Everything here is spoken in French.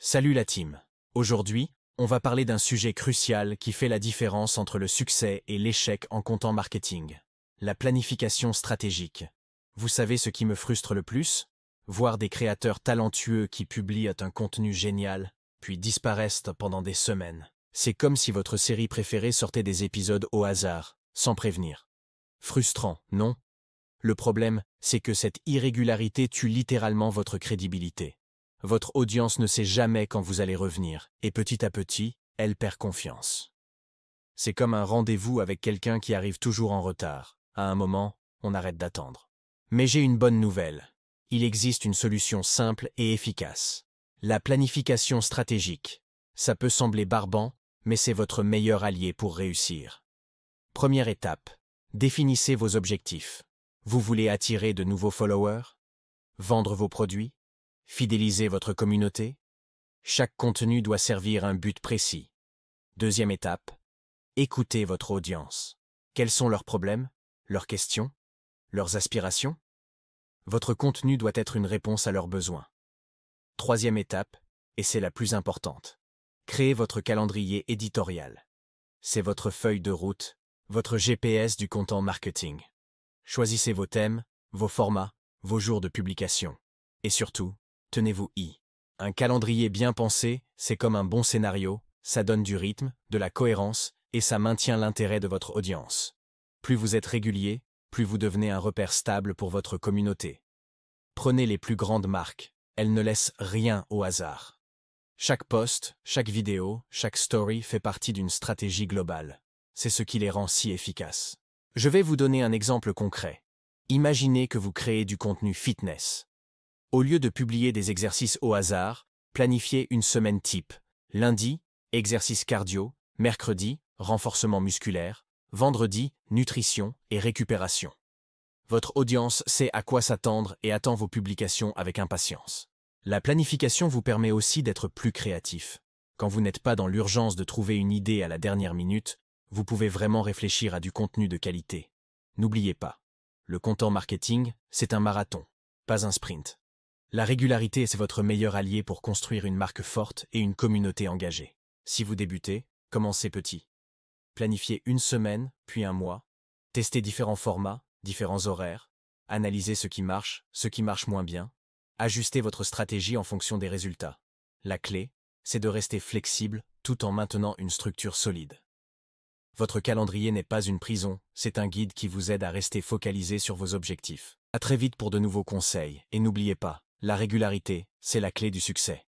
Salut la team. Aujourd'hui, on va parler d'un sujet crucial qui fait la différence entre le succès et l'échec en content marketing. La planification stratégique. Vous savez ce qui me frustre le plus? Voir des créateurs talentueux qui publient un contenu génial, puis disparaissent pendant des semaines. C'est comme si votre série préférée sortait des épisodes au hasard, sans prévenir. Frustrant, non? Le problème, c'est que cette irrégularité tue littéralement votre crédibilité. Votre audience ne sait jamais quand vous allez revenir, et petit à petit, elle perd confiance. C'est comme un rendez-vous avec quelqu'un qui arrive toujours en retard. À un moment, on arrête d'attendre. Mais j'ai une bonne nouvelle. Il existe une solution simple et efficace. La planification stratégique. Ça peut sembler barbant, mais c'est votre meilleur allié pour réussir. Première étape. Définissez vos objectifs. Vous voulez attirer de nouveaux followers? Vendre vos produits? Fidéliser votre communauté? Chaque contenu doit servir un but précis. Deuxième étape. Écoutez votre audience. Quels sont leurs problèmes, leurs questions, leurs aspirations? Votre contenu doit être une réponse à leurs besoins. Troisième étape, et c'est la plus importante. Créez votre calendrier éditorial. C'est votre feuille de route, votre GPS du content marketing. Choisissez vos thèmes, vos formats, vos jours de publication. Et surtout, tenez-vous-y. Un calendrier bien pensé, c'est comme un bon scénario, ça donne du rythme, de la cohérence, et ça maintient l'intérêt de votre audience. Plus vous êtes régulier, plus vous devenez un repère stable pour votre communauté. Prenez les plus grandes marques, elles ne laissent rien au hasard. Chaque post, chaque vidéo, chaque story fait partie d'une stratégie globale. C'est ce qui les rend si efficaces. Je vais vous donner un exemple concret. Imaginez que vous créez du contenu fitness. Au lieu de publier des exercices au hasard, planifiez une semaine type. Lundi, exercice cardio, mercredi, renforcement musculaire, vendredi, nutrition et récupération. Votre audience sait à quoi s'attendre et attend vos publications avec impatience. La planification vous permet aussi d'être plus créatif. Quand vous n'êtes pas dans l'urgence de trouver une idée à la dernière minute, vous pouvez vraiment réfléchir à du contenu de qualité. N'oubliez pas, le content marketing, c'est un marathon, pas un sprint. La régularité, c'est votre meilleur allié pour construire une marque forte et une communauté engagée. Si vous débutez, commencez petit. Planifiez une semaine, puis un mois. Testez différents formats, différents horaires. Analysez ce qui marche moins bien. Ajustez votre stratégie en fonction des résultats. La clé, c'est de rester flexible tout en maintenant une structure solide. Votre calendrier n'est pas une prison, c'est un guide qui vous aide à rester focalisé sur vos objectifs. À très vite pour de nouveaux conseils, et n'oubliez pas, la régularité, c'est la clé du succès.